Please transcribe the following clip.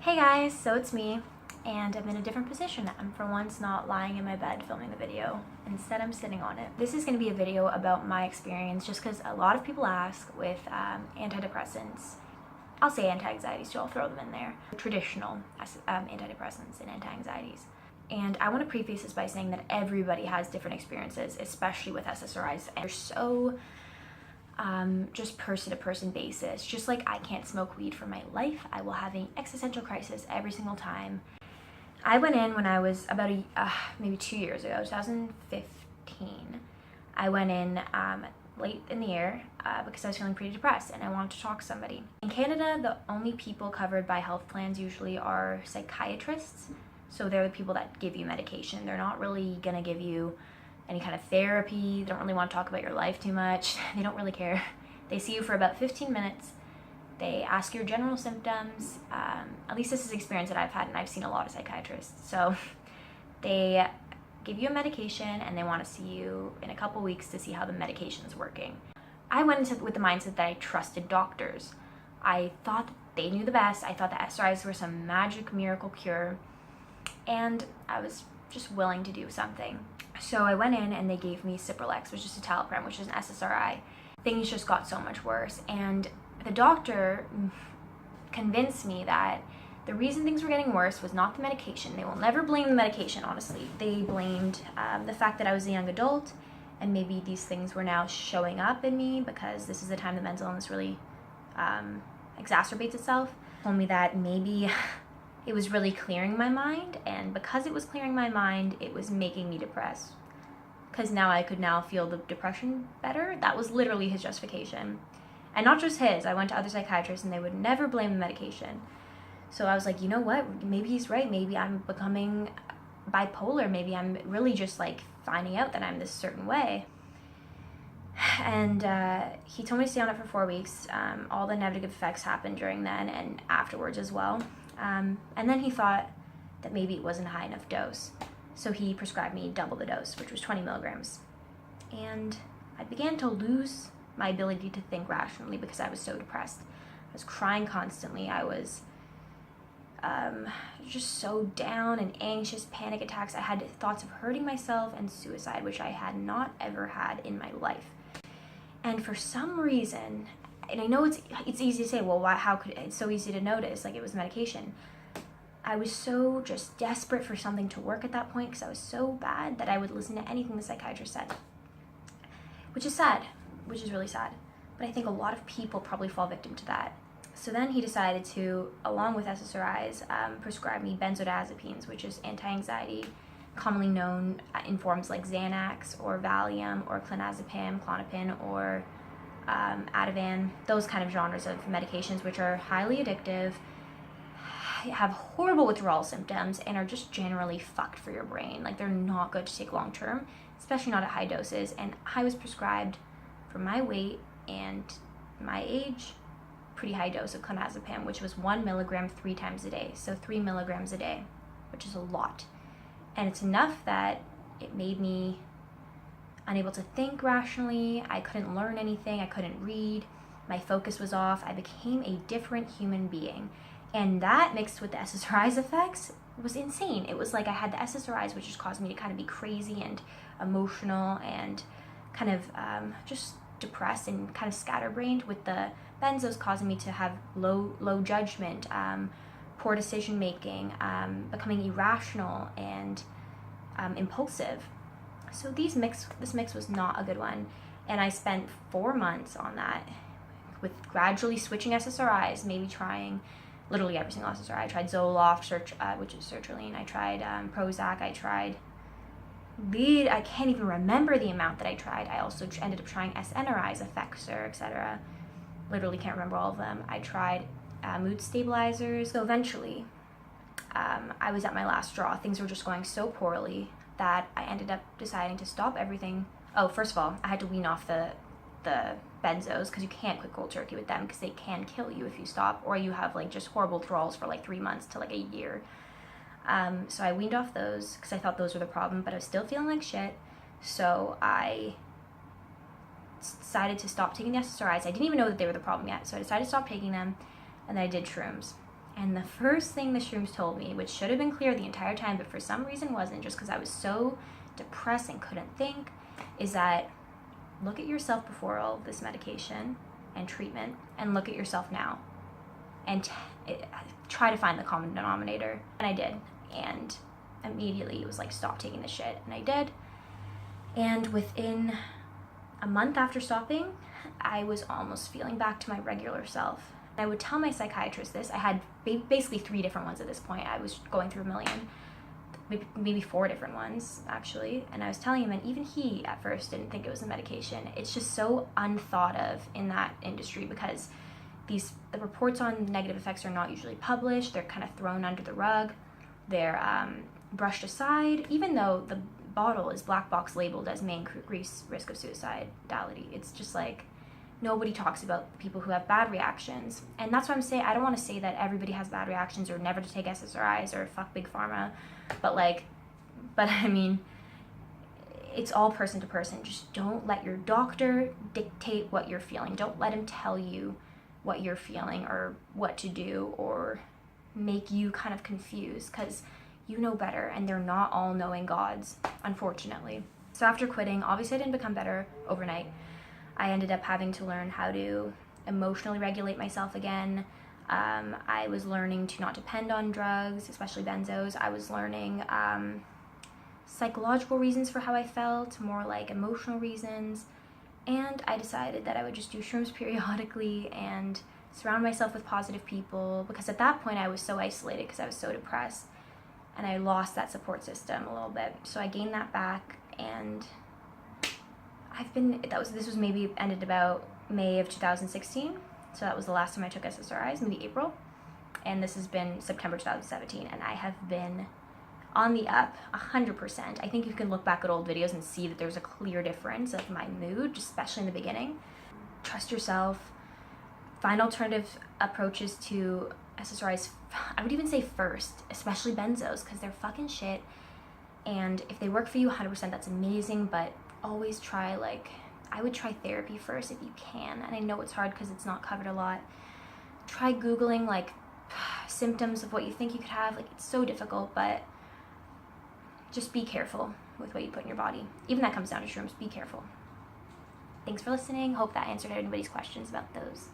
Hey guys, so it's me, and I'm in a different position. I'm for once not lying in my bed filming the video. Instead, I'm sitting on it. This is going to be a video about my experience just because a lot of people ask with antidepressants. I'll say anti-anxieties too, I'll throw them in there. Traditional antidepressants and anti-anxieties. And I want to preface this by saying that everybody has different experiences, especially with SSRIs. And they're so just person-to-person basis. Just like I can't smoke weed for my life, I will have an existential crisis every single time. I went in when I was about maybe 2 years ago, 2015. I went in late in the year because I was feeling pretty depressed and I wanted to talk to somebody. In Canada, the only people covered by health plans usually are psychiatrists. So they're the people that give you medication. They're not really gonna give you any kind of therapy. They don't really want to talk about your life too much. They don't really care. They see you for about 15 minutes. They ask your general symptoms. At least this is the experience that I've had, and I've seen a lot of psychiatrists. So they give you a medication and they want to see you in a couple weeks to see how the medication is working. I went into it with the mindset that I trusted doctors. I thought they knew the best. I thought the SSRIs were some magic miracle cure, and I was just willing to do something. So I went in and they gave me Cipralex, which is a citalopram, which is an SSRI. Things just got so much worse, and the doctor convinced me that the reason things were getting worse was not the medication. They will never blame the medication, honestly. They blamed the fact that I was a young adult, and maybe these things were now showing up in me because this is the time the mental illness really exacerbates itself. Told me that maybe it was really clearing my mind, and because it was clearing my mind, it was making me depressed. Because now I could now feel the depression better. That was literally his justification. And not just his, I went to other psychiatrists and they would never blame the medication. So I was like, you know what, maybe he's right. Maybe I'm becoming bipolar. Maybe I'm really just like finding out that I'm this certain way. And he told me to stay on it for 4 weeks. All the negative effects happened during then and afterwards as well. And then he thought that maybe it wasn't a high enough dose. So he prescribed me double the dose, which was 20 milligrams. And I began to lose my ability to think rationally because I was so depressed. I was crying constantly. I was just so down and anxious, panic attacks. I had thoughts of hurting myself and suicide, which I had not ever had in my life. And for some reason, and I know it's easy to say, well, why? How could it's so easy to notice? Like, it was medication. I was so just desperate for something to work at that point because I was so bad that I would listen to anything the psychiatrist said, which is sad, which is really sad. But I think a lot of people probably fall victim to that. So then he decided to, along with SSRIs, prescribe me benzodiazepines, which is anti-anxiety, commonly known in forms like Xanax or Valium or clonazepam, Klonopin, or Ativan, those kind of genres of medications, which are highly addictive, have horrible withdrawal symptoms, and are just generally fucked for your brain. Like, they're not good to take long term, especially not at high doses. And I was prescribed, for my weight and my age, pretty high dose of clonazepam, which was 1 milligram 3 times a day. So 3 milligrams a day, which is a lot. And it's enough that it made me unable to think rationally. I couldn't learn anything. I couldn't read. My focus was off. I became a different human being. And that, mixed with the SSRIs effects, was insane. It was like I had the SSRIs, which just caused me to kind of be crazy and emotional and kind of just depressed and kind of scatterbrained, with the Benzos causing me to have low judgment, poor decision making, becoming irrational and impulsive. So this mix was not a good one, and I spent 4 months on that, with gradually switching SSRIs, maybe trying literally every single SSRI. I tried Zoloft, which is sertraline. I tried Prozac. I tried lead. I can't even remember the amount that I tried. I also ended up trying SNRIs, Effexor, etc. Literally can't remember all of them. I tried mood stabilizers. So eventually, I was at my last straw. Things were just going so poorly that I ended up deciding to stop everything. Oh, first of all, I had to wean off the Benzos because you can't quit cold turkey with them because they can kill you if you stop, or you have like just horrible withdrawals for like 3 months to like a year. So I weaned off those because I thought those were the problem, but I was still feeling like shit. So I decided to stop taking the SSRIs. I didn't even know that they were the problem yet, so I decided to stop taking them, and then I did shrooms. And the first thing the shrooms told me, which should have been clear the entire time, but for some reason wasn't, just because I was so depressed and couldn't think, is that look at yourself before all of this medication and treatment, and look at yourself now. And try to find the common denominator. And I did. And immediately it was like, stop taking this shit. And I did. And within a month after stopping, I was almost feeling back to my regular self. I would tell my psychiatrist this. I had basically 3 different ones at this point. I was going through a million, maybe 4 different ones actually. And I was telling him, and even he at first didn't think it was the medication. It's just so unthought of in that industry, because the reports on negative effects are not usually published. They're kind of thrown under the rug. They're brushed aside, even though the bottle is black box labeled as may increase risk of suicidality. It's just like, nobody talks about people who have bad reactions. And that's what I'm saying. I don't want to say that everybody has bad reactions or never to take SSRIs or fuck big pharma, but I mean, it's all person to person. Just don't let your doctor dictate what you're feeling. Don't let him tell you what you're feeling or what to do or make you kind of confused, because you know better, and they're not all knowing gods, unfortunately. So after quitting, obviously I didn't become better overnight. I ended up having to learn how to emotionally regulate myself again. I was learning to not depend on drugs, especially benzos. I was learning psychological reasons for how I felt, more like emotional reasons. And I decided that I would just do shrooms periodically and surround myself with positive people, because at that point I was so isolated because I was so depressed, and I lost that support system a little bit. So I gained that back, and this was maybe ended about May of 2016. So that was the last time I took SSRIs, maybe April. And this has been September 2017, and I have been on the up 100%. I think you can look back at old videos and see that there's a clear difference of my mood, especially in the beginning. Trust yourself. Find alternative approaches to SSRIs. I would even say first, especially benzos, because they're fucking shit. And if they work for you 100%, that's amazing, but always try, I would try therapy first if you can. And I know it's hard because it's not covered a lot. Try Googling, symptoms of what you think you could have. It's so difficult, but just be careful with what you put in your body. Even that comes down to shrooms. Be careful. Thanks for listening. Hope that answered anybody's questions about those.